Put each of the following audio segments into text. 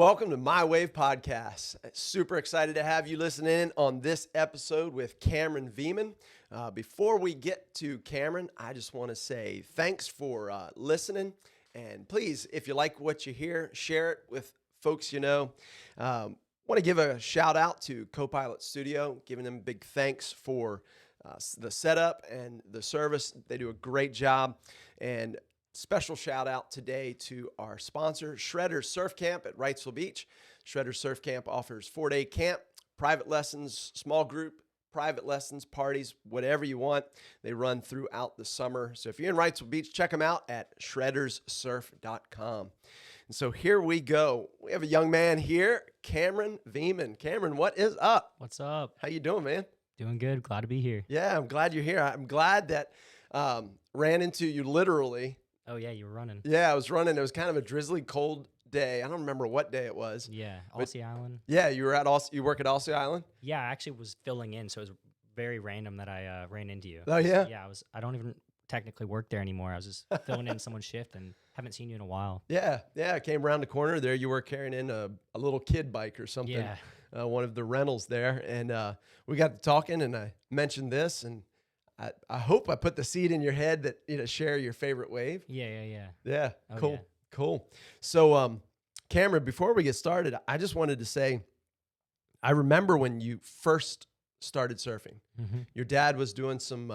Welcome to My Wave Podcast. Super excited to have you listening in on this episode with Cameron Veman. Before we get to Cameron, I just want to say thanks for listening. And please, if you like what you hear, share it with folks you know. Want to give a shout out to Copilot Studio, giving them big thanks for the setup and the service. They do a great job. And special shout out today to our sponsor, Shredder's Surf Camp at Wrightsville Beach. Shredder's Surf Camp offers 4-day camp, private lessons, small group, private lessons, parties, whatever you want. They run throughout the summer. So if you're in Wrightsville Beach, check them out at shredderssurf.com. And so here we go. We have a young man here, Cameron Veman. Cameron, what is up? What's up? How you doing, man? Doing good. Glad to be here. Yeah, I'm glad you're here. I'm glad that ran into you literally. Oh, yeah, you were running. Yeah, I was running. It was kind of a drizzly, cold day. I don't remember what day it was. Yeah, Aussie Island. Yeah, you work at Aussie Island? Yeah, I actually was filling in, so it was very random that I ran into you. Oh, yeah? Yeah, I don't even technically work there anymore. I was just filling in someone's shift and haven't seen you in a while. Yeah, I came around the corner there. You were carrying in a little kid bike or something. Yeah. One of the rentals there. And we got to talking, and I mentioned this, and I hope I put the seed in your head that, share your favorite wave. Yeah. Yeah, Oh, cool. So, Cameron, before we get started, I just wanted to say, I remember when you first started surfing. Mm-hmm. Your dad was doing some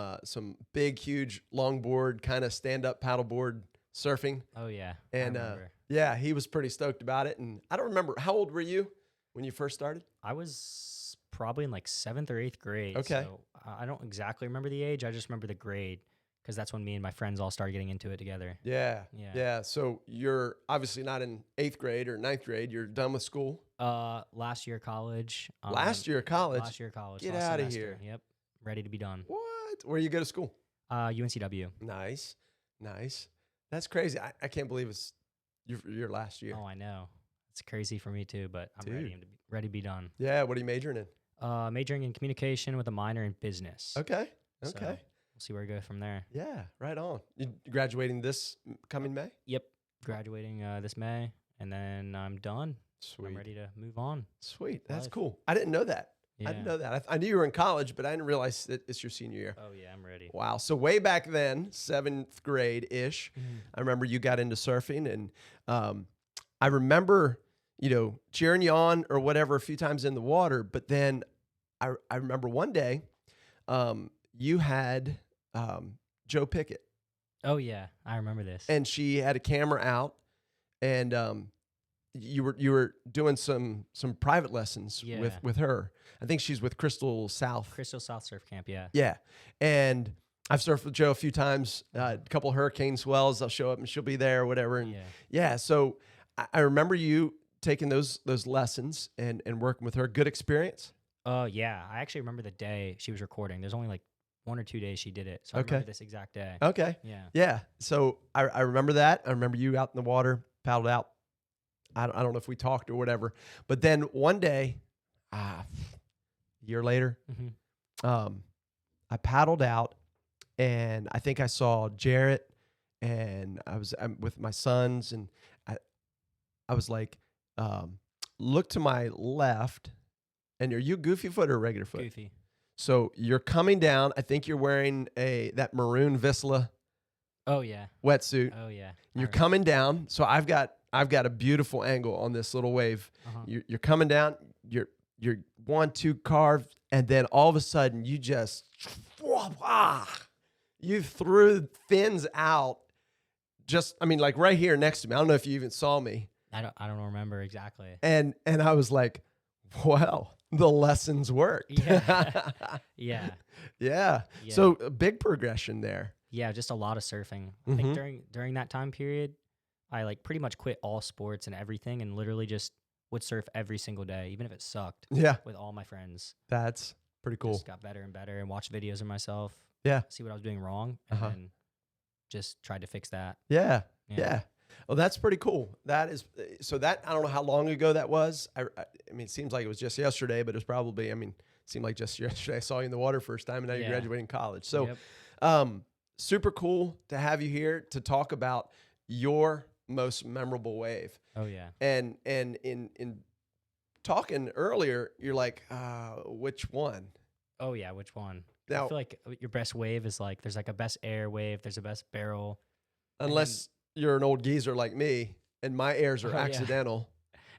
big, huge longboard, kind of stand-up paddleboard surfing. Oh, yeah. And I remember. yeah, he was pretty stoked about it. And I don't remember, how old were you when you first started? I was probably in like 7th or 8th grade. Okay. So I don't exactly remember the age. I just remember the grade because that's when me and my friends all started getting into it together. Yeah. So you're obviously not in 8th grade or 9th grade. You're done with school. Last year of college. Last year of college? Last year of college. Get last out of semester. here. Yep. Ready to be done. What? Where you go to school? UNCW. Nice. That's crazy. I can't believe it's your last year. Oh, I know. It's crazy for me too, but I'm Dude. ready to be done. Yeah. What are you majoring in? Majoring in communication with a minor in business. Okay. So we'll see where we go from there. Yeah. Right on. You graduating this coming May? Yep. Graduating this May, and then I'm done. Sweet. I'm ready to move on. Sweet. That's Life. cool. I didn't know that. Yeah. I didn't know that. I knew you were in college, but I didn't realize that it's your senior year. Oh, yeah, I'm ready. Wow. So way back then, 7th grade-ish, I remember you got into surfing, and I remember, cheering you on or whatever a few times in the water. But then I remember one day you had Joe Pickett. Oh, yeah. I remember this. And she had a camera out, and you were doing some private lessons with her. I think she's with Crystal South Surf Camp, yeah. Yeah. And I've surfed with Joe a few times, a couple of hurricane swells. I'll show up and she'll be there or whatever. And yeah, so I remember you taking those lessons and working with her. Good experience? Yeah. I actually remember the day she was recording. There's only like 1 or 2 days she did it. So I remember this exact day. Okay. Yeah. So I remember that. I remember you out in the water, paddled out. I don't know if we talked or whatever. But then one day, a year later, I paddled out, and I think I saw Jarrett, and I'm with my sons, and I was like, look to my left, and are you goofy foot or regular foot? Goofy. So you're coming down. I think you're wearing that maroon Vissla. Oh, yeah. Wetsuit. Oh, yeah. And you're coming down. So I've got a beautiful angle on this little wave. You're coming down. You're 1-2 carved, and then all of a sudden you just you threw fins out. Like right here next to me. I don't know if you even saw me. I don't remember exactly. And I was like, well, the lessons worked. Yeah. So a big progression there. Yeah, just a lot of surfing. I think during that time period, I like pretty much quit all sports and everything and literally just would surf every single day, even if it sucked. Yeah. With all my friends. That's pretty cool. Just got better and better and watched videos of myself. Yeah. See what I was doing wrong and then just tried to fix that. Yeah. Well, that's pretty cool. That is, so that, I don't know how long ago that was. I mean, it seems like it was just yesterday, but it's probably, it seemed like just yesterday I saw you in the water first time, and now you're graduating college. So, super cool to have you here to talk about your most memorable wave. Oh yeah. And in talking earlier, you're like, which one? Oh yeah. Which one? I Now, feel like your best wave is like there's like a best air wave, there's a best barrel, and then unless you're an old geezer like me and my airs are oh yeah, accidental.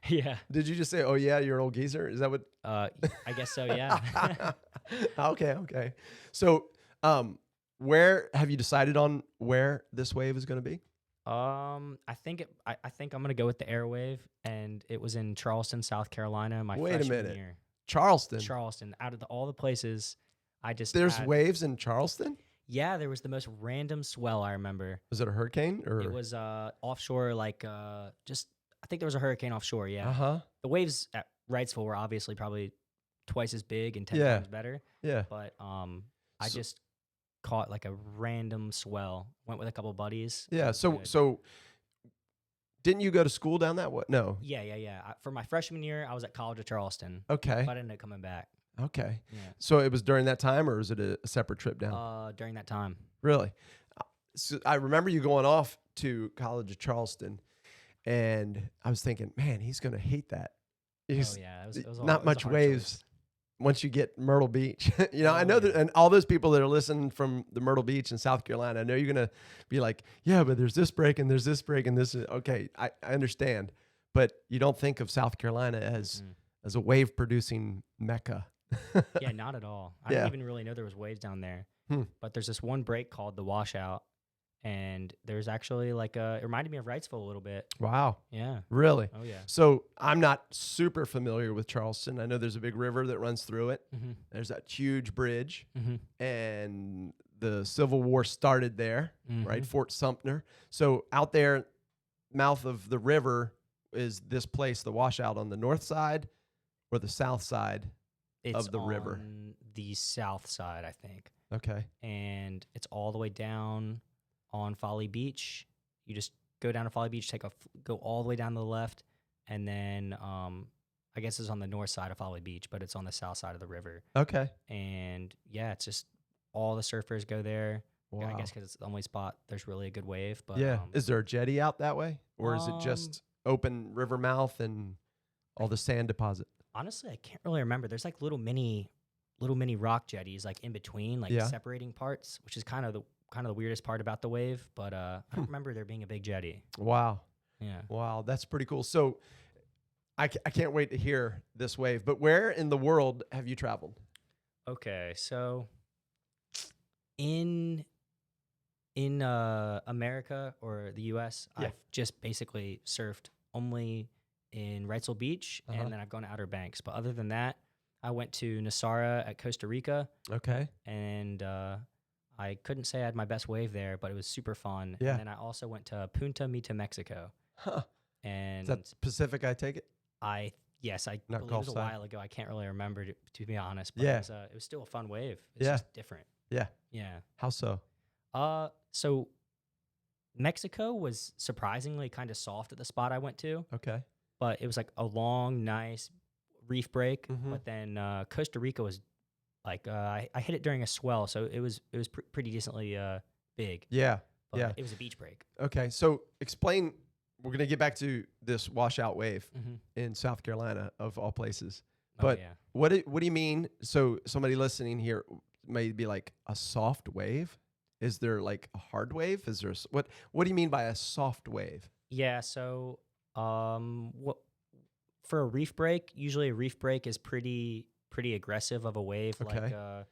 yeah. Did you just say, oh yeah, you're an old geezer? Is that what? I guess so. Yeah. Okay. So, where have you decided on where this wave is going to be? I think I'm gonna go with the airwave, and it was in Charleston, South Carolina, my Wait a freshman minute. year. Charleston. Charleston, out of all the places, I just There's had, waves in Charleston? yeah, there was the most random swell I remember. Was it a hurricane or? It was offshore, like just I think there was a hurricane offshore. Yeah, Uh-huh. the waves at Wrightsville were obviously probably twice as big and 10 Yeah. times better. Yeah. But I So- just caught like a random swell. Went with a couple buddies. It Yeah. was So good. so didn't you go to school down that way? No. Yeah. For my freshman year, I was at College of Charleston, Okay. but I ended up coming back. Okay. Yeah. So it was during that time, or was it a separate trip down? During that time. Really? So I remember you going off to College of Charleston, and I was thinking, man, he's going to hate that. Oh He's yeah, it was not a much hard waves choice. once you get Myrtle Beach. I Oh, know that, yeah. and all those people that are listening from the Myrtle Beach in South Carolina, I know you're going to be like, yeah, but there's this break and there's this break and this. Okay, I understand, but you don't think of South Carolina as a wave producing mecca. Yeah, not at all. I Yeah. didn't even really know there was waves down there. Hmm. But there's this one break called the Washout, and there's actually like it reminded me of Wrightsville a little bit. Wow, Yeah. really? Oh yeah. So I'm not super familiar with Charleston. I know there's a big river that runs through it. Mm-hmm. There's that huge bridge, Mm-hmm. and the Civil War started there, right? Mhm. Fort Sumter. So out there, mouth of the river is this place, the Washout, on the north side or the south side It's of the river. on the south side, I think, Okay. and it's all the way down on Folly Beach. You just go down to Folly Beach, go all the way down to the left, and then I guess it's on the north side of Folly Beach, but it's on the south side of the river. Okay. And yeah, it's just all the surfers go there. Wow. I guess because it's the only spot there's really a good wave. But Yeah. Is there a jetty out that way, or is it just open river mouth and all the sand deposit? honestly, I can't really remember. There's like little mini rock jetties like in between, like Yeah. separating parts, which is kind of the weirdest part about the wave. But I don't remember there being a big jetty. Wow. Yeah. Wow. That's pretty cool. So I can't wait to hear this wave. But where in the world have you traveled? Okay, so in America or the U.S., Yeah. I've just basically surfed only in Wrightsville Beach, Uh-huh. and then I've gone to Outer Banks. But other than that, I went to Nasara at Costa Rica, Okay. and I couldn't say I had my best wave there, but it was super fun. Yeah. And then I also went to Punta Mita, Mexico, Huh. and Is that Pacific, I take it? yes, I Not believe it Gulf was a side? while ago. I can't really remember to be honest, but Yeah. it was still a fun wave. It's Yeah. just different. Yeah. Yeah. How so? So Mexico was surprisingly kind of soft at the spot I went to, Okay. but it was like a long, nice reef break. Mhm. But then Costa Rica was like I hit it during a swell, so it was pretty decently big. Yeah. But Yeah. it was a beach break. Okay. So explain. We're going to get back to this washout wave Mm-hmm. in South Carolina, of all places. Oh, But yeah. what do you mean? So somebody listening here may be like, a soft wave? Is there like a hard wave? Is there what do you mean by a soft wave? Yeah, so what for a reef break, usually a reef break is pretty aggressive of a wave. Okay. Like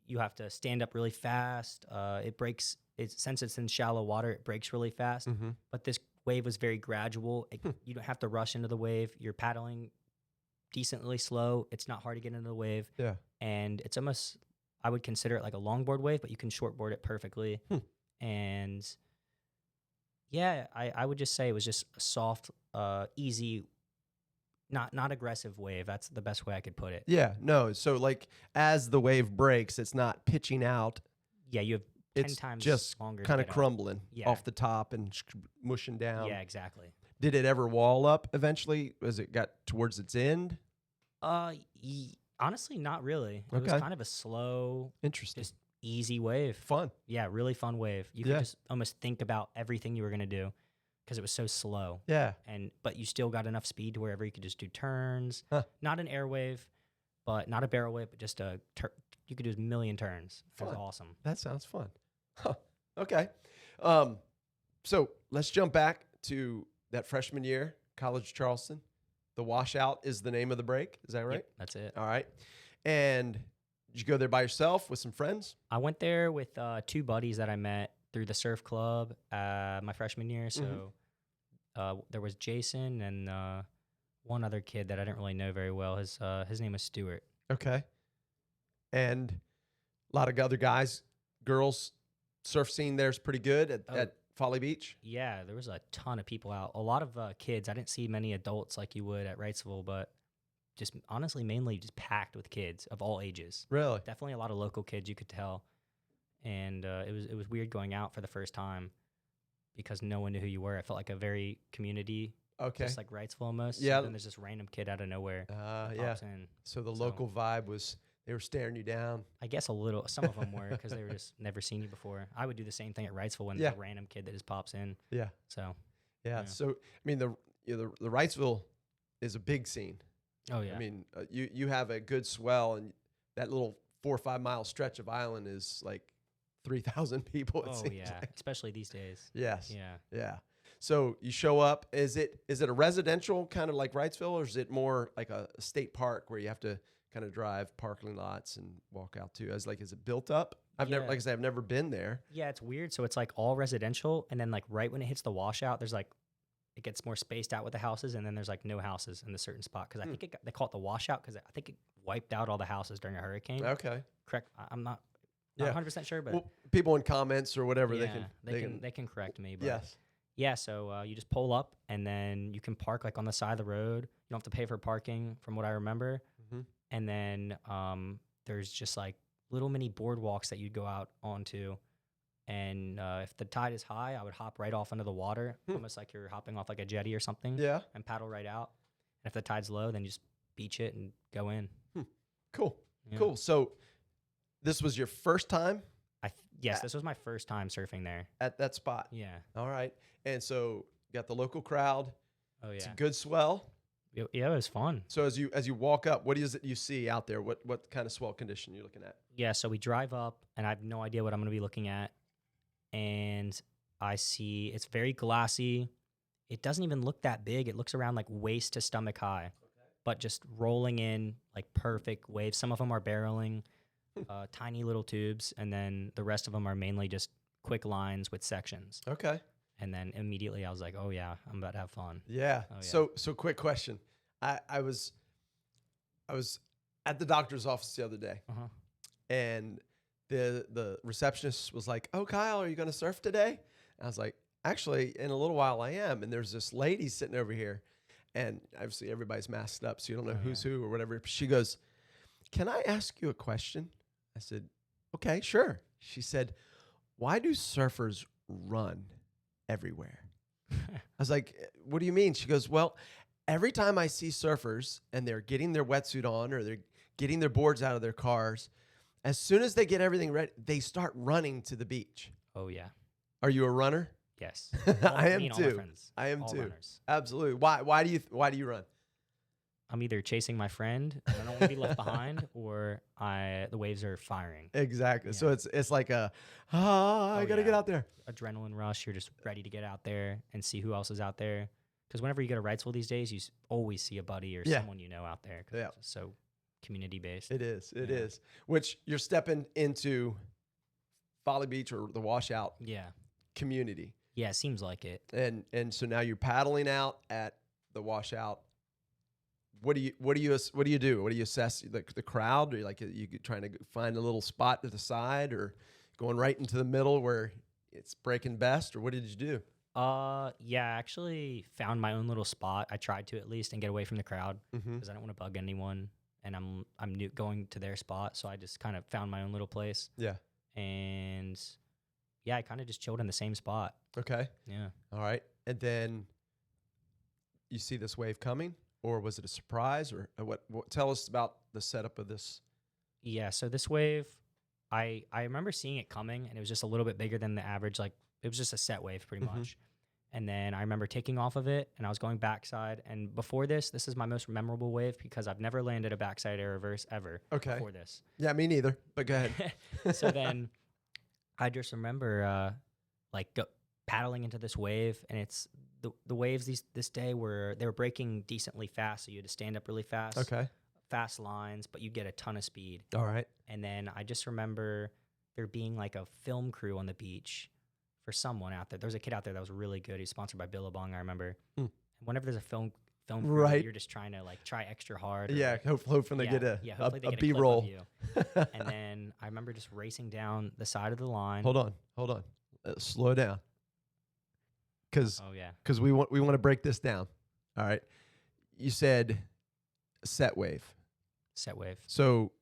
you have to stand up really fast. It breaks since it's in shallow water, it breaks really fast. Mm-hmm. But this wave was very gradual. You don't have to rush into the wave. You're paddling decently slow. It's not hard to get into the wave. Yeah. And it's almost, I would consider it like a longboard wave, but you can shortboard it perfectly. And yeah, I would just say it was just a soft, easy, not aggressive wave. That's the best way I could put it. Yeah. No. So like as the wave breaks, it's not pitching out. Yeah, you have 10 It's times just longer. kind of to get up. crumbling Yeah. off the top and mushing down. Yeah, exactly. Did it ever wall up eventually as it got towards its end? Honestly, not really. It Okay. was kind of a slow, Interesting. just easy wave. Fun. Yeah, really fun wave. You could Yeah. just almost think about everything you were gonna do, because it was so slow. Yeah. But you still got enough speed to wherever you could just do turns. Huh. Not an air wave, but not a barrel wave, but just you could do a million turns. It was Fun. awesome. That sounds fun. Huh. Okay. So let's jump back to that freshman year, College of Charleston. The Washout is the name of the break. Is that right? Yep, that's it. All right. And did you go there by yourself with some friends? I went there with 2 buddies that I met through the surf club my freshman year. So there was Jason and one other kid that I didn't really know very well. His name was Stuart. Okay. And a lot of other guys, girls, surf scene there's pretty good at Folly Beach. Yeah, there was a ton of people out. A lot of kids. I didn't see many adults like you would at Wrightsville, but just honestly, mainly just packed with kids of all ages. Really? Definitely a lot of local kids, you could tell. And it was weird going out for the first time because no one knew who you were. I felt like a very community, just like Wrightsville almost. Yeah. And then there's this random kid out of nowhere that pops in. So the local vibe was they were staring you down. I guess a little. Some of them were because they were just never seen you before. I would do the same thing at Wrightsville when there's a random kid that just pops in. Yeah. So. Yeah. So I mean the Wrightsville is a big scene. Oh yeah. I mean you have a good swell, and that little 4 or 5 mile stretch of island is like 3,000 people. Oh yeah, like. Especially these days. Yes. Yeah. Yeah. So you show up. Is it a residential kind of like Wrightsville, or is it more like a state park where you have to kind of drive parking lots and walk out to? Is it built up? I've never been there. Yeah, it's weird. So it's like all residential, and then like right when it hits the washout, there's like it gets more spaced out with the houses, and then there's like no houses in the certain spot because I think they call it the washout because I think it wiped out all the houses during a hurricane. Okay. Correct. I'm not 100% sure, but people in comments or whatever they can correct me. But yes. Yeah, so you just pull up, and then you can park like on the side of the road. You don't have to pay for parking, from what I remember. Mm-hmm. And then there's just like little mini boardwalks that you'd go out onto. And if the tide is high, I would hop right off into the water, almost like you're hopping off like a jetty or something. Yeah. And paddle right out. And if the tide's low, then you just beach it and go in. Cool. Yeah. Cool. So this was your first time? Yes, this was my first time surfing there. At that spot? Yeah. All right. And so you got the local crowd. Oh, yeah. It's a good swell. Yeah, it was fun. So as you walk up, what is it you see out there? What kind of swell condition are you looking at? Yeah, so we drive up, and I have no idea what I'm going to be looking at. And I see it's very glassy. It doesn't even look that big. It looks around like waist to stomach high, but just rolling in like perfect waves. Some of them are barreling, tiny little tubes, and then the rest of them are mainly just quick lines with sections. Okay. And then immediately I was like, oh yeah, I'm about to have fun. Yeah. Oh, yeah. So quick question. I was at the doctor's office the other day, and the receptionist was like, "Oh, Kyle, are you going to surf today?" And I was like, "Actually, in a little while I am." And there's this lady sitting over here, and obviously everybody's masked up, so you don't know who's who or whatever. She goes, "Can I ask you a question?" I said, "Okay, sure." She said, "Why do surfers run everywhere?" I was like, "What do you mean?" She goes, "Well, every time I see surfers and they're getting their wetsuit on or they're getting their boards out of their cars, as soon as they get everything ready, they start running to the beach." Oh yeah. Are you a runner? Yes. I am all my too. friends, I am all too. runners. Absolutely. Why do you run? I'm either chasing my friend, and I don't want to be left behind, or the waves are firing. Exactly. Yeah. So it's like I gotta get out there. Adrenaline rush. You're just ready to get out there and see who else is out there. Because whenever you go to Wrightsville these days, you always see a buddy or someone you know out there. Yeah. It's so community based. It is. It is. Which you're stepping into Folly Beach or the Washout community. Yeah, it seems like it. And so now you're paddling out at the Washout. What do you do? What do you assess the crowd? Or you trying to find a little spot to the side, or going right into the middle where it's breaking best, or what did you do? Yeah, I actually found my own little spot. I tried to at least and get away from the crowd because I don't want to bug anyone, and I'm new going to their spot, so I just kind of found my own little place. Yeah. And yeah, I kind of just chilled in the same spot. Okay. Yeah. All right. And then you see this wave coming, or was it a surprise, or what? Tell us about the setup of this. Yeah. So this wave, I remember seeing it coming, and it was just a little bit bigger than the average. Like it was just a set wave pretty much. And then I remember taking off of it, and I was going backside. And before this is my most memorable wave because I've never landed a backside air reverse ever Okay. before this. Yeah, me neither. But go ahead. So then I just remember paddling into this wave, and it's the waves this day they were breaking decently fast, so you had to stand up really fast. Okay. Fast lines, but you get a ton of speed. All right. And then I just remember there being like a film crew on the beach for someone out there. There was a kid out there that was really good. He's sponsored by Billabong, I remember. And whenever there's a film crew, Right. you're just trying to like try extra hard. Yeah, hopefully they get a hopefully they get a B-roll. clip of you. And then I remember just racing down the side of the line. Hold on. Slow down. Because Oh yeah. we want to break this down. All right. You said set wave. Set wave. So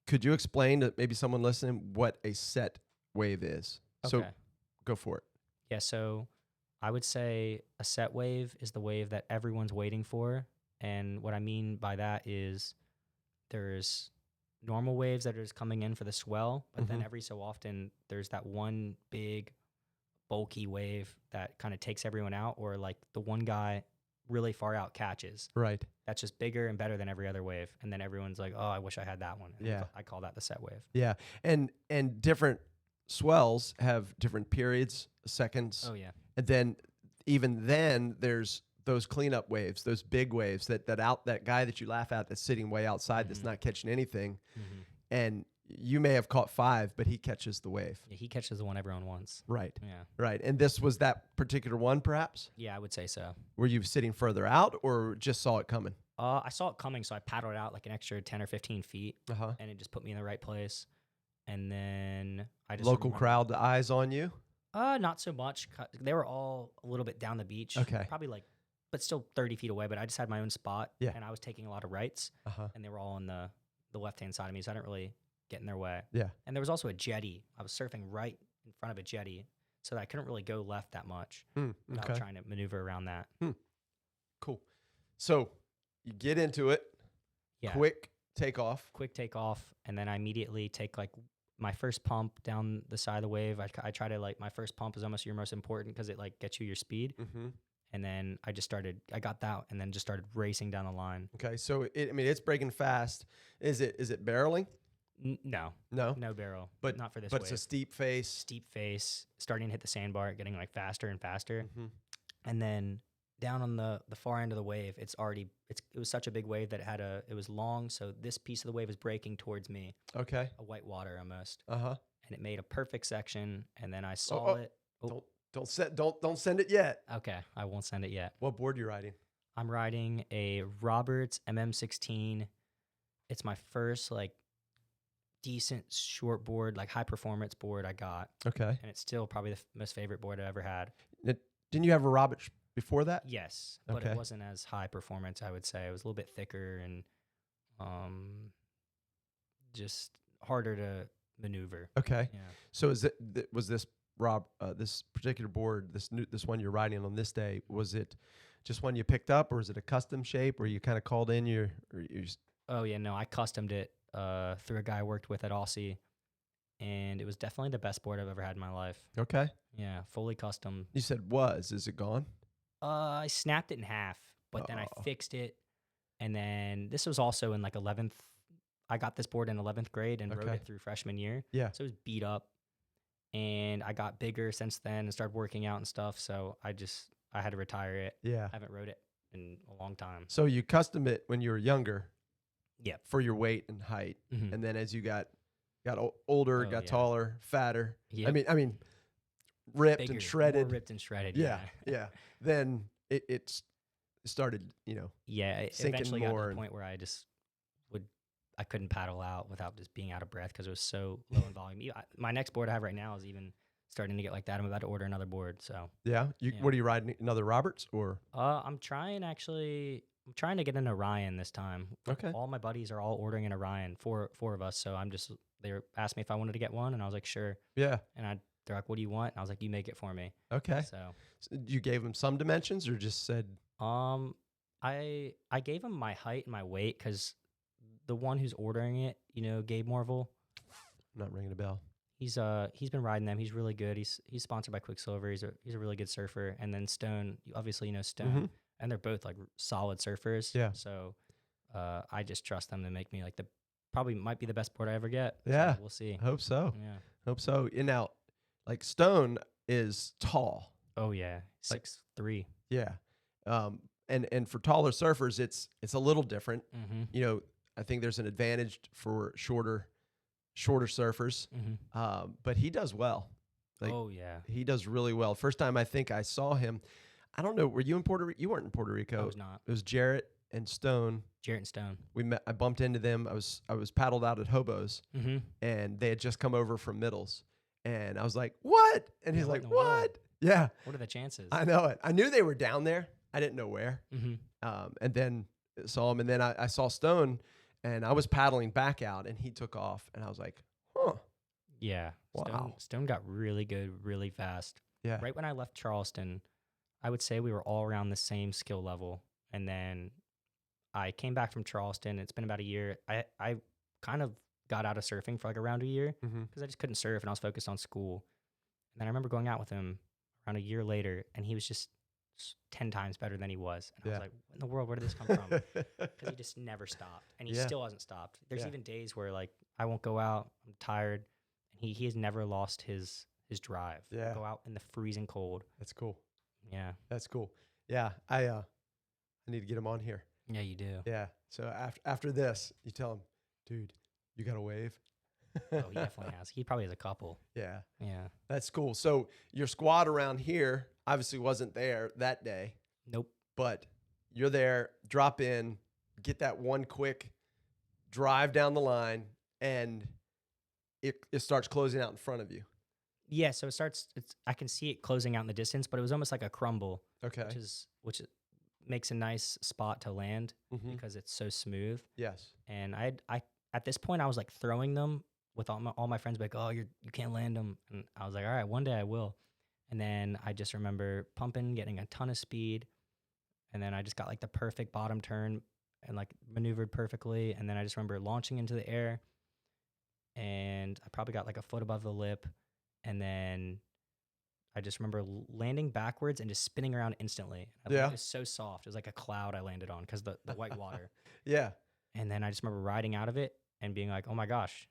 could you explain to maybe someone listening what a set wave is? Okay. So go for it. Yeah, so I would say a set wave is the wave that everyone's waiting for. And what I mean by that is there's normal waves that are just coming in for the swell, but then every so often there's that one big bulky wave that kind of takes everyone out, or like the one guy really far out catches. Right. That's just bigger and better than every other wave. And then everyone's like, oh, I wish I had that one. And Yeah. I call that the set wave. Yeah. And different swells have different periods, seconds. Oh, yeah. And then even then there's those cleanup waves, those big waves that guy that you laugh at that's sitting way outside that's not catching anything. And you may have caught 5, but he catches the wave. Yeah, he catches the one everyone wants. Right. Yeah. Right. And this was that particular one, perhaps? Yeah, I would say so. Were you sitting further out or just saw it coming? I saw it coming, so I paddled out like an extra 10 or 15 feet, Uh-huh. and it just put me in the right place. And then I just Local remember- crowd eyes on you? Not so much. They were all a little bit down the beach. Okay. Probably but still 30 feet away. But I just had my own spot. Yeah. And I was taking a lot of rights, Uh-huh. and they were all on the left-hand side of me, so I didn't really get in their way. Yeah. And there was also a jetty. I was surfing right in front of a jetty, so that I couldn't really go left that much without Okay. trying to maneuver around that. Cool. So you get into it. Yeah. Quick takeoff. Quick takeoff, and then I immediately take like my first pump down the side of the wave. I try to my first pump is almost your most important because it like gets you your speed. Mm-hmm. And then I got that and then just started racing down the line. Okay. So it's breaking fast. Is it barreling? No barrel, But not for this But wave. it's a steep face. Steep face, starting to hit the sandbar, getting like faster and faster. Mm-hmm. And then down on the far end of the wave, it was such a big wave that it was long. So this piece of the wave is breaking towards me, Okay. a white water almost. Uh-huh. And it made a perfect section. And then I saw it. Oh, Don't send it yet. okay. I won't send it yet. What board are you riding? I'm riding a Roberts MM16. It's my first decent short board, high performance board I got. Okay. And it's still probably the most favorite board I've ever had. Didn't you have a Roberts before that? Yes, but Okay. it wasn't as high performance, I would say. It was a little bit thicker and just harder to maneuver. Okay. Yeah. So was this this particular board, this one you're riding on this day, was it just one you picked up, or is it a custom shape, or you kind of called in Oh yeah, no, I customed it through a guy I worked with at Aussie, and it was definitely the best board I've ever had in my life. Okay. Yeah, fully custom. You said is it gone? I snapped it in half, but then I Oh. fixed it, and then this was also in 11th. I got this board in 11th grade and rode Okay. it through freshman year. Yeah. So it was beat up, and I got bigger since then and started working out and stuff. So I had to retire it. Yeah. I haven't rode it in a long time. So you custom it when you were younger. Yep. For your weight and height, Mhm. and then as you got older, Oh, got yeah. taller, fatter. Yep. I mean, ripped Bigger, and shredded. more ripped and shredded. Yeah. Yeah. Then it started, Yeah, it sinking eventually got to more the and- point where I couldn't paddle out without just being out of breath because it was so low in volume. My next board I have right now is even starting to get like that. I'm about to order another board. So Yeah. Yeah. What are you riding? Another Roberts or? I'm trying to get an Orion this time. Okay. All my buddies are all ordering an Orion, four of us. So they asked me if I wanted to get one, and I was like, sure. Yeah. And they're like, what do you want? And I was like, you make it for me. Okay. So So you gave them some dimensions, or just said? I gave him my height and my weight because the one who's ordering it, Gabe Marvel, I'm not ringing a bell. He's been riding them. He's really good. He's sponsored by Quicksilver. He's a really good surfer. And then Stone, obviously you know Stone, Mm-hmm. and they're both like solid surfers. Yeah. So I just trust them to make me like the probably might be the best board I ever get. Yeah. So we'll see. I hope so. Yeah. Hope so. And now, like Stone is tall. Oh yeah, Like- 6'3". Yeah. And for taller surfers, it's a little different. Mm-hmm. You know, I think there's an advantage for shorter surfers. Mm-hmm. But he does well. Like, Oh yeah. he does really well. First time I think I saw him, I don't know. Were you in Puerto Rico? You weren't in Puerto Rico. I was not. It was Jarrett and Stone. Jarrett and Stone. We met. I bumped into them. I was paddled out at Hobos, Mm-hmm. and they had just come over from Middles, and I was like, "What?" And he's Yeah, what like, in the world? "What?" Yeah, What are the chances? I know it. I knew they were down there. I didn't know where. Mm-hmm. And then saw him, and then I saw Stone, and I was paddling back out, and he took off, and I was like, "Huh." Yeah. Wow. Stone got really good, really fast. Yeah. Right when I left Charleston, I would say we were all around the same skill level. And then I came back from Charleston. It's been about a year. I kind of got out of surfing for like around a year Mm-hmm. because I just couldn't surf and I was focused on school. And then I remember going out with him around a year later, and he was just 10 times better than he was. And I Yeah. was like, what in the world? Where did this come from? Because he just never stopped, and he Yeah. still hasn't stopped. There's Yeah. even days where like I won't go out, I'm tired, and he has never lost his drive. Yeah. Go out in the freezing cold. That's cool. Yeah, That's cool. Yeah, I need to get him on here. yeah, you do. Yeah. So after this, you tell him, dude, you got a wave. Oh, he definitely has. He probably has a couple. Yeah, Yeah. that's cool. So your squad around here obviously wasn't there that day, Nope. but you're there, drop in, get that one quick drive down the line, and it starts closing out in front of you. Yeah. So it starts. I can see it closing out in the distance, but it was almost like a crumble, Okay. which makes a nice spot to land Mm-hmm. because it's so smooth. Yes. And I at this point I was like throwing them with all my friends, like, oh, you can't land them, and I was like, all right, one day I will. And then I just remember pumping, getting a ton of speed, and then I just got like the perfect bottom turn and like maneuvered perfectly, and then I just remember launching into the air, and I probably got like a foot above the lip, and then I just remember landing backwards and just spinning around instantly. Yeah. It was so soft. It was like a cloud I landed on because the white water. Yeah. And then I just remember riding out of it and being like, oh my gosh,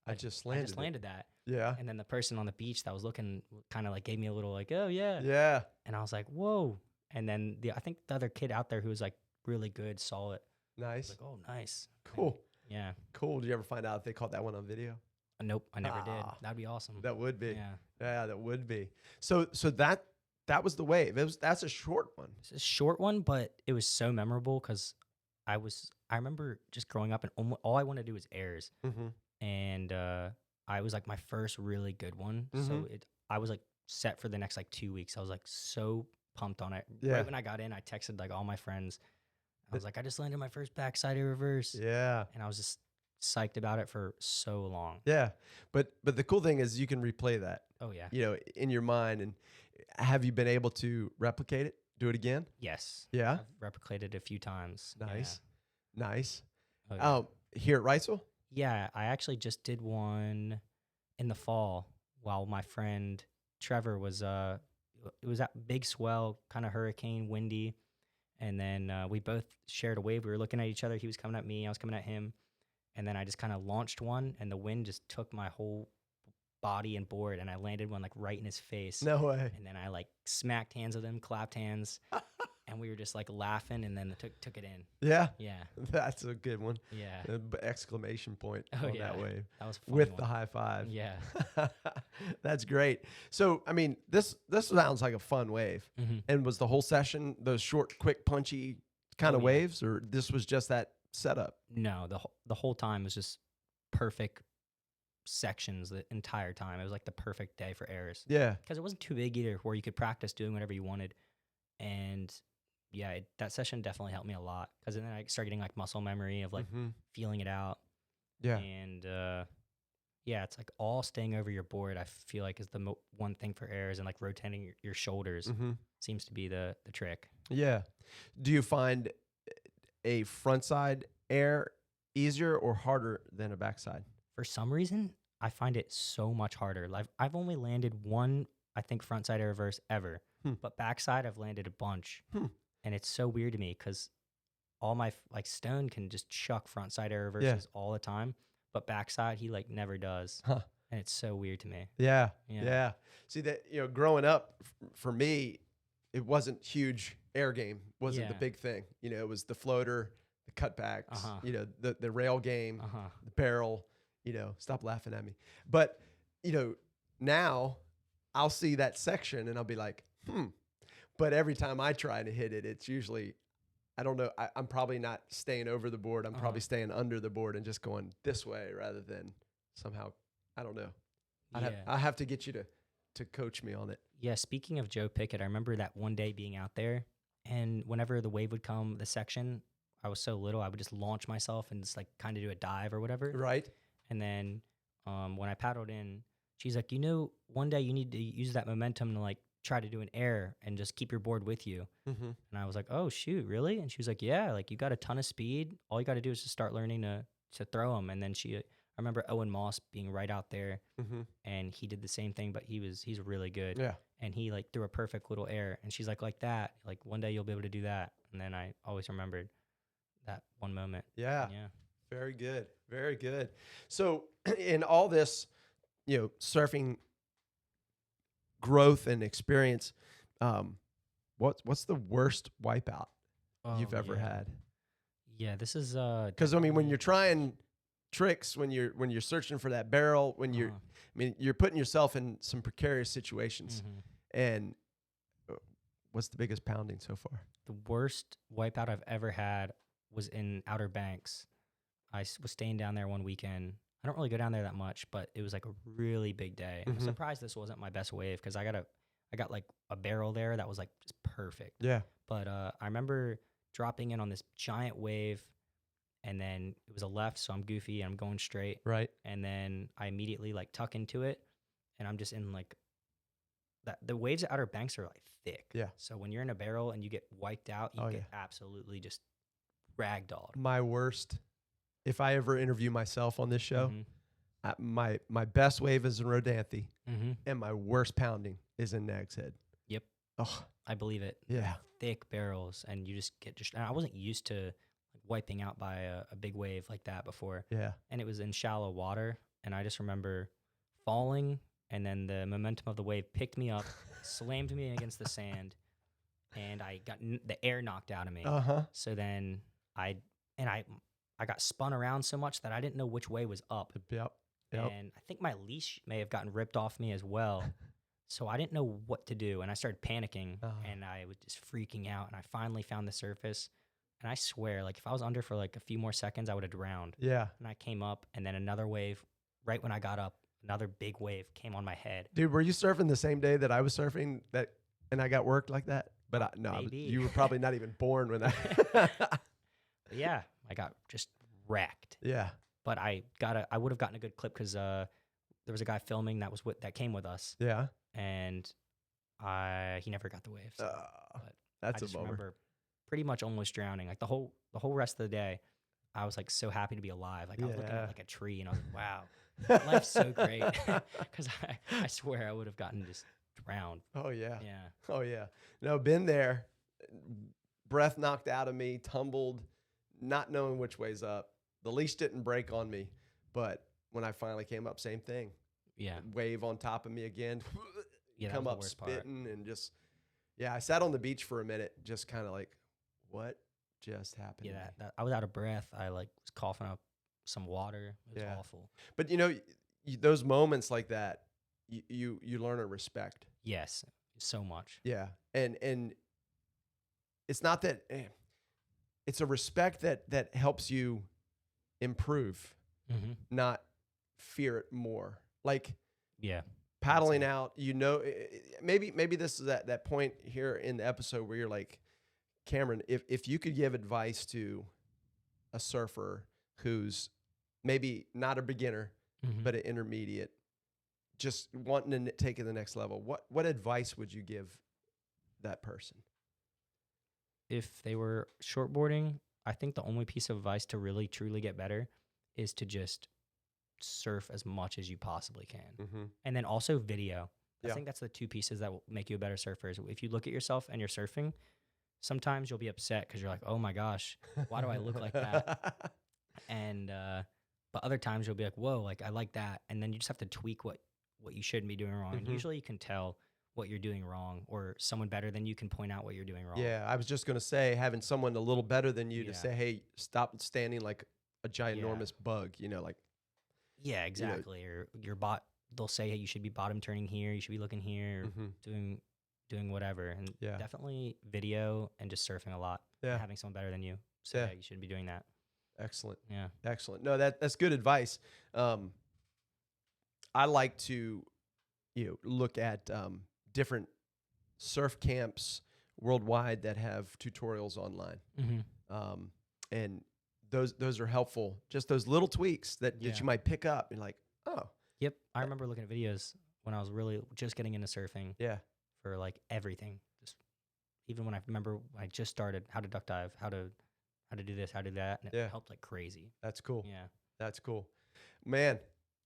I just I landed. just landed that. Yeah. And then the person on the beach that was looking kind of like gave me a little like, oh yeah. Yeah. And I was like, whoa. And then I think the other kid out there who was like really good saw it. I was Nice. like, oh, nice. Cool. Yeah. Cool. Did you ever find out if they caught that one on video? Nope, I never did. Ah. That'd be awesome. That would be. Yeah. Yeah, that would be. So that was the wave. That's a short one. It's a short one, but it was so memorable because I remember just growing up and all I wanted to do was airs. Mm-hmm. And I was like my first really good one. So Mhm. I was like set for the next like 2 weeks. I was like so pumped on it. Yeah. Right when I got in, I texted like all my friends. I was like, I just landed my first backside reverse. Yeah. And I was just psyched about it for so long. Yeah. But the cool thing is you can replay that, Oh yeah. you know, in your mind. And have you been able to replicate it? Do it again? Yes. Yeah. I've replicated a few times. Nice. Nice. Yeah. Oh, yeah. Here at Wrightsville? Yeah, I actually just did one in the fall while my friend Trevor was it was that big swell, kind of hurricane, windy, and then we both shared a wave. We were looking at each other. He was coming at me, I was coming at him, and then I just kind of launched one, and the wind just took my whole body and board, and I landed one like right in his face. No way. And then I like smacked hands with him, clapped hands, and we were just like laughing, and then took it in. Yeah. Yeah, That's a good one. yeah, Exclamation point Oh, on yeah. that wave. that was a funny With one. the high five. Yeah. That's great. So, I mean, this sounds like a fun wave. Mhm. And was the whole session those short, quick, punchy kind Oh, of yeah. waves, or this was just that setup? No, the whole time was just perfect sections the entire time. It was like the perfect day for airs Yeah. because it wasn't too big either, where you could practice doing whatever you wanted. And yeah, that session definitely helped me a lot because then I started getting like muscle memory of like Mhm. feeling it out. Yeah. And yeah, it's like all staying over your board. I feel like is the one thing for airs, and like rotating your shoulders Mm-hmm. seems to be the trick. Yeah. Do you find a frontside air easier or harder than a backside? For some reason, I find it so much harder. Like I've only landed one, I think, frontside air reverse ever, Hmm. but backside I've landed a bunch, Hmm. and it's so weird to me because all my like Stone can just chuck frontside air Yeah. reverses all the time, but backside he like never does, Huh. and it's so weird to me. Yeah. Yeah. Yeah. See that, growing up for me, it wasn't huge air game, wasn't the Yeah. big thing. It was the floater, the cutbacks, Uh-huh. the rail game, Uh-huh. the barrel, stop laughing at me. But, now I'll see that section and I'll be like, But every time I try to hit it, it's usually, I don't know, I'm probably not staying over the board. I'm probably staying under the board and just going this way rather than somehow, I don't know. Yeah. I have to get you to coach me on it. Yeah, speaking of Joe Pickett, I remember that one day being out there, and whenever the wave would come, the section, I was so little, I would just launch myself and just like kind of do a dive or whatever. Right? And then when I paddled in, she's like, one day you need to use that momentum to like try to do an air and just keep your board with you. Mm-hmm. And I was like, oh, shoot, really? And she was like, yeah, like you got a ton of speed. All you got to do is just start learning to throw them. And then I remember Owen Moss being right out there, Mm-hmm. and he did the same thing, but he's really good. Yeah. And he like threw a perfect little air, and she's like that, like one day you'll be able to do that. And then I always remembered that one moment. Yeah. And yeah. Very good. Very good. So in all this, surfing growth and experience, what's the worst wipeout you've ever had? Yeah, this is Because when you're trying tricks, when you're searching for that barrel, when you're putting yourself in some precarious situations. And what's the biggest pounding so far? The worst wipeout I've ever had was in Outer Banks. I was staying down there one weekend. I don't really go down there that much, but it was like a really big day. I'm surprised this wasn't my best wave because I got like a barrel there that was like just perfect. Yeah. But I remember dropping in on this giant wave, and then it was a left, so I'm goofy and I'm going straight. Right. And then I immediately like tuck into it, and I'm just in like that. The waves at Outer Banks are like thick. Yeah. So when you're in a barrel and you get wiped out, you Oh, get absolutely just ragdolled. My worst, if I ever interview myself on this show, my best wave is in Rodanthe, and my worst pounding is in Nag's Head. Yep. Oh, I believe it. yeah. Thick barrels, and you just get and I wasn't used to like wiping out by a big wave like that before. Yeah. And it was in shallow water, and I just remember falling, and then the momentum of the wave picked me up, slammed me against the sand, and I got the air knocked out of me. So then I got spun around so much that I didn't know which way was up. Yep. And I think my leash may have gotten ripped off me as well. So I didn't know what to do, and I started panicking, and I was just freaking out, and I finally found the surface. And I swear, like, if I was under for like a few more seconds, I would have drowned. Yeah. And I came up, and then another wave, right when I got up, another big wave came on my head. Dude, were you surfing the same day that I was surfing and I got worked like that? But you were probably not even born when that. Yeah, I got just wrecked. Yeah. But I would have gotten a good clip because there was a guy filming that came with us. Yeah. And he never got the wave. So, that's I just a bummer. remember pretty much almost drowning. Like the whole rest of the day, I was like so happy to be alive. Like I was looking at like a tree, and I was like, wow, life's so great. Because I swear I would have gotten just drowned. Oh yeah. Yeah. Oh yeah. No, been there. Breath knocked out of me, tumbled, not knowing which way's up. The leash didn't break on me, but when I finally came up, same thing. Yeah. Wave on top of me again. Yeah. Come up spitting and just, I sat on the beach for a minute, just kind of like, what just happened? Yeah. I was out of breath. I like was coughing up some water. It was awful. But those moments like that, you learn to respect. Yes. So much. Yeah. And it's not that it's a respect that helps you improve, not fear it more. Like, yeah, paddling out, maybe this is that point here in the episode where you're like, Cameron, if you could give advice to a surfer who's maybe not a beginner, but an intermediate, just wanting to take it to the next level, what advice would you give that person? If they were shortboarding, I think the only piece of advice to really truly get better is to just surf as much as you possibly can. Mm-hmm. And then also video. I Yeah. think that's the two pieces that will make you a better surfer. Is if you look at yourself and you're surfing, sometimes you'll be upset because you're like, oh my gosh, why do I look like that? And but other times you'll be like, whoa, like I like that. And then you just have to tweak what you shouldn't be doing wrong. And Mhm. usually you can tell what you're doing wrong, or someone better than you can point out what you're doing wrong. Yeah, I was just gonna say, having someone a little better than you to Yeah. say, "Hey, stop standing like a ginormous Yeah. bug," like Yeah, exactly. Or your they'll say, hey, you should be bottom turning here, you should be looking here, or Mhm. doing whatever. And Yeah. definitely video and just surfing a lot. Yeah. And having someone better than you. So Yeah. yeah, you shouldn't be doing that. Excellent, Yeah. excellent. No, that's good advice. I like to, look at different surf camps worldwide that have tutorials online, Mm-hmm. and those are helpful. Just those little tweaks that Yeah. you might pick up, and like, oh, Yep. I remember looking at videos when I was really just getting into surfing yeah, for like everything. Just even when I remember when I just started how to duck dive, how to do this, how to do that, and it Yeah. helped like crazy. that's cool. Yeah. That's cool, man.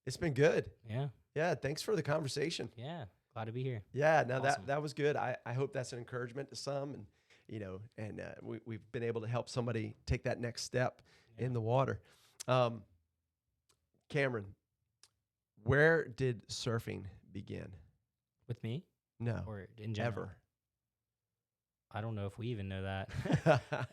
It's been good. Yeah. Yeah, thanks for the conversation. Yeah. Glad to be here. Yeah, no, Awesome. that was good. I hope that's an encouragement to some, and we've been able to help somebody take that next step Yeah. in the water. Cameron, where did surfing begin? With me No, or in general? ever. I don't know if we even know that.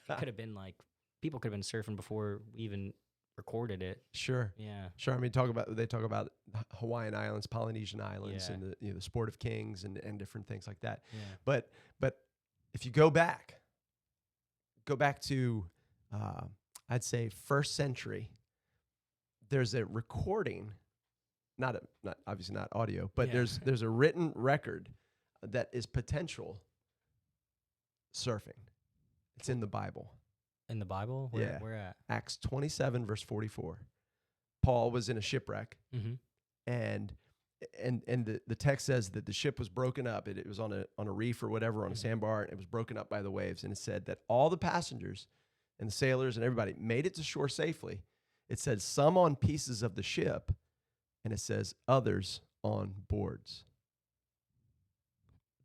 It could have been like people could have been surfing before we even recorded it. Sure. Yeah. Sure. I mean, they talk about Hawaiian Islands, Polynesian Islands, Yeah. and the sport of kings and different things like that. Yeah. But if you go back to I'd say first century, there's a recording, not obviously not audio, but Yeah. there's a written record that is potential surfing. It's in the Bible. In the Bible? Yeah. Where at? Acts 27 verse 44. Paul was in a shipwreck, Mm-hmm. and the text says that the ship was broken up. It was on a reef or whatever, on a Mhm. sandbar, and it was broken up by the waves. And it said that all the passengers and the sailors and everybody made it to shore safely. It said some on pieces of the ship, and it says others on boards.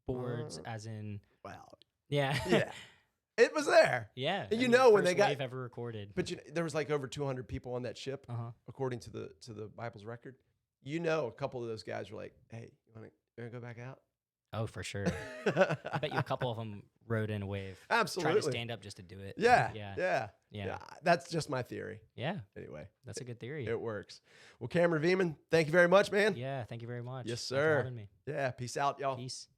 Boards, as in Wow. yeah. Yeah. It was there. Yeah. And I mean, when they first got, wave ever recorded. but there was like over 200 people on that ship, according to the Bible's record. A couple of those guys were like, "Hey, you want to go back out?" Oh, for sure. I bet you a couple of them rode in a wave. Absolutely. Tried to stand up just to do it. Yeah. Yeah. Yeah. Yeah. That's just my theory. Yeah. Anyway, That's a good theory. it works. Well, Cameron Veeman, thank you very much, man. Yeah. Thank you very much. Yes, Thanks for sir. having me. Yeah. Peace out, y'all. Peace.